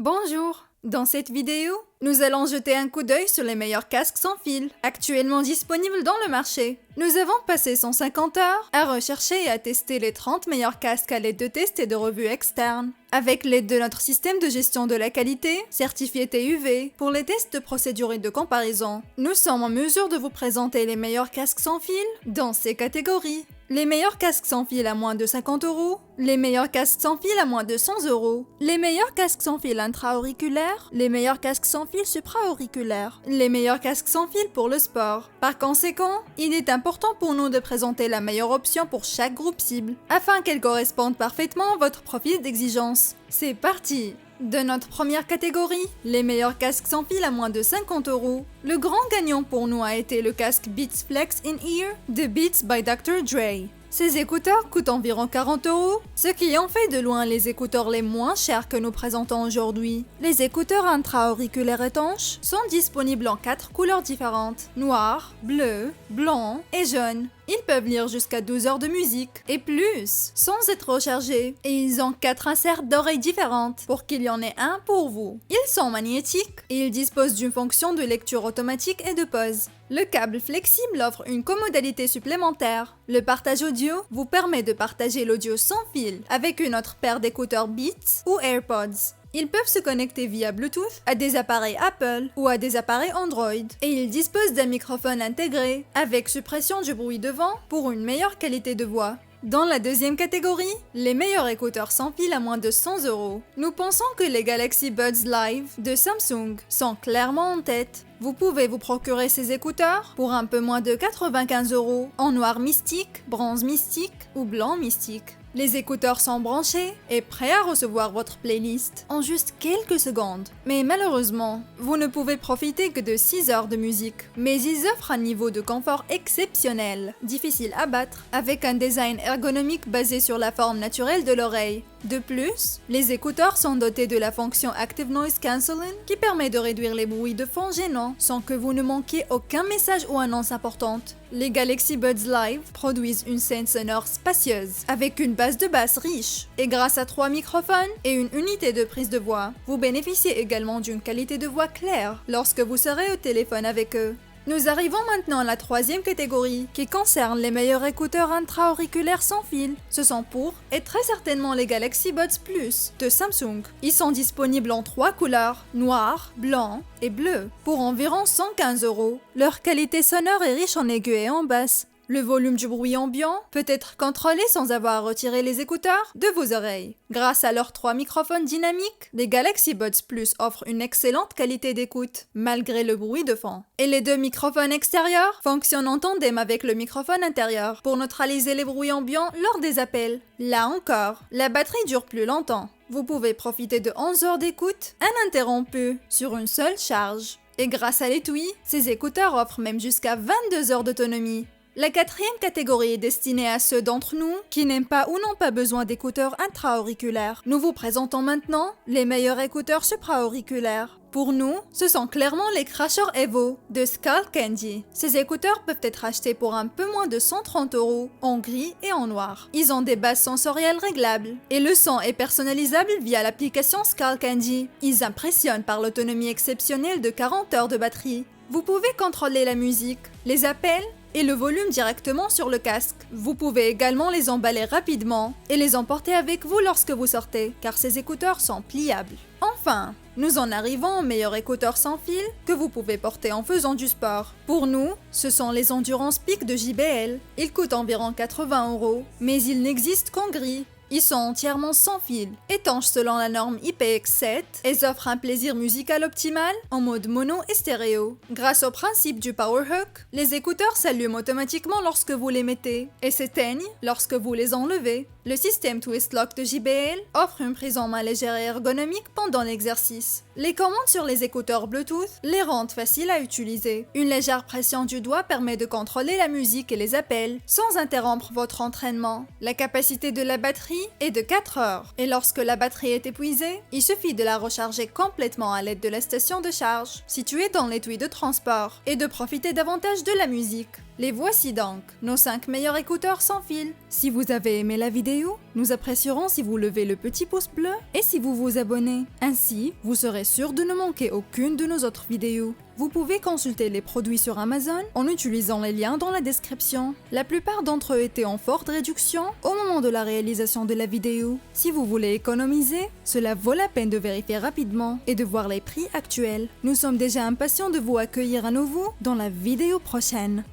Bonjour! Dans cette vidéo, nous allons jeter un coup d'œil sur les meilleurs casques sans fil, actuellement disponibles dans le marché. Nous avons passé 150 heures à rechercher et à tester les 30 meilleurs casques à l'aide de tests et de revues externes. Avec l'aide de notre système de gestion de la qualité, certifié TUV, pour les tests de procédure et de comparaison, nous sommes en mesure de vous présenter les meilleurs casques sans fil dans ces catégories. Les meilleurs casques sans fil à moins de 50 €, les meilleurs casques sans fil à moins de 100 €, les meilleurs casques sans fil intra-auriculaires, les meilleurs casques sans fil supra-auriculaires, les meilleurs casques sans fil pour le sport. Par conséquent, il est important pour nous de présenter la meilleure option pour chaque groupe cible, afin qu'elle corresponde parfaitement à votre profil d'exigence. C'est parti! De notre première catégorie, les meilleurs casques sans fil à moins de 50 €. Le grand gagnant pour nous a été le casque Beats Flex In-Ear de Beats by Dr. Dre. Ces écouteurs coûtent environ 40 €, ce qui en fait de loin les écouteurs les moins chers que nous présentons aujourd'hui. Les écouteurs intra-auriculaires étanches sont disponibles en 4 couleurs différentes: noir, bleu, blanc et jaune. Ils peuvent lire jusqu'à 12 heures de musique et plus, sans être rechargés. Et ils ont 4 inserts d'oreilles différentes pour qu'il y en ait un pour vous. Ils sont magnétiques et ils disposent d'une fonction de lecture automatique et de pause. Le câble flexible offre une commodalité supplémentaire. Le partage audio vous permet de partager l'audio sans fil avec une autre paire d'écouteurs Beats ou AirPods. Ils peuvent se connecter via Bluetooth à des appareils Apple ou à des appareils Android. Et ils disposent d'un microphone intégré avec suppression du bruit de vent pour une meilleure qualité de voix. Dans la deuxième catégorie, les meilleurs écouteurs sans fil à moins de 100 €. Nous pensons que les Galaxy Buds Live de Samsung sont clairement en tête. Vous pouvez vous procurer ces écouteurs pour un peu moins de 95 € en noir mystique, bronze mystique ou blanc mystique. Les écouteurs sont branchés et prêts à recevoir votre playlist en juste quelques secondes. Mais malheureusement, vous ne pouvez profiter que de 6 heures de musique. Mais ils offrent un niveau de confort exceptionnel, difficile à battre, avec un design ergonomique basé sur la forme naturelle de l'oreille. De plus, les écouteurs sont dotés de la fonction Active Noise Cancelling qui permet de réduire les bruits de fond gênants sans que vous ne manquiez aucun message ou annonce importante. Les Galaxy Buds Live produisent une scène sonore spacieuse avec une base de basse riche et grâce à 3 microphones et une unité de prise de voix, vous bénéficiez également d'une qualité de voix claire lorsque vous serez au téléphone avec eux. Nous arrivons maintenant à la troisième catégorie qui concerne les meilleurs écouteurs intra-auriculaires sans fil. Ce sont pour et très certainement les Galaxy Buds Plus de Samsung. Ils sont disponibles en 3 couleurs, noir, blanc et bleu, pour environ 115 €. Leur qualité sonore est riche en aigus et en basses. Le volume du bruit ambiant peut être contrôlé sans avoir à retirer les écouteurs de vos oreilles. Grâce à leurs 3 microphones dynamiques, les Galaxy Buds Plus offrent une excellente qualité d'écoute, malgré le bruit de fond. Et les 2 microphones extérieurs fonctionnent en tandem avec le microphone intérieur pour neutraliser les bruits ambiants lors des appels. Là encore, la batterie dure plus longtemps. Vous pouvez profiter de 11 heures d'écoute ininterrompue sur une seule charge. Et grâce à l'étui, ces écouteurs offrent même jusqu'à 22 heures d'autonomie. La quatrième catégorie est destinée à ceux d'entre nous qui n'aiment pas ou n'ont pas besoin d'écouteurs intra-auriculaires. Nous vous présentons maintenant les meilleurs écouteurs supra-auriculaires. Pour nous, ce sont clairement les Crasher Evo de Skull Candy. Ces écouteurs peuvent être achetés pour un peu moins de 130 € en gris et en noir. Ils ont des bases sensorielles réglables et le son est personnalisable via l'application Skull Candy. Ils impressionnent par l'autonomie exceptionnelle de 40 heures de batterie. Vous pouvez contrôler la musique, les appels et le volume directement sur le casque. Vous pouvez également les emballer rapidement et les emporter avec vous lorsque vous sortez, car ces écouteurs sont pliables. Enfin, nous en arrivons aux meilleurs écouteurs sans fil que vous pouvez porter en faisant du sport. Pour nous, ce sont les Endurance Peak de JBL. Ils coûtent environ 80 €, mais ils n'existent qu'en gris. Ils sont entièrement sans fil, étanches selon la norme IPX7 et offrent un plaisir musical optimal en mode mono et stéréo. Grâce au principe du Power Hook, les écouteurs s'allument automatiquement lorsque vous les mettez et s'éteignent lorsque vous les enlevez. Le système Twist Lock de JBL offre une prise en main légère et ergonomique pendant l'exercice. Les commandes sur les écouteurs Bluetooth les rendent faciles à utiliser. Une légère pression du doigt permet de contrôler la musique et les appels sans interrompre votre entraînement. La capacité de la batterie est de 4 heures et lorsque la batterie est épuisée, il suffit de la recharger complètement à l'aide de la station de charge située dans l'étui de transport et de profiter davantage de la musique. Les voici donc, nos 5 meilleurs écouteurs sans fil. Si vous avez aimé la vidéo, nous apprécierons si vous levez le petit pouce bleu et si vous vous abonnez. Ainsi, vous serez sûr de ne manquer aucune de nos autres vidéos. Vous pouvez consulter les produits sur Amazon en utilisant les liens dans la description. La plupart d'entre eux étaient en forte réduction au moment de la réalisation de la vidéo. Si vous voulez économiser, cela vaut la peine de vérifier rapidement et de voir les prix actuels. Nous sommes déjà impatients de vous accueillir à nouveau dans la vidéo prochaine.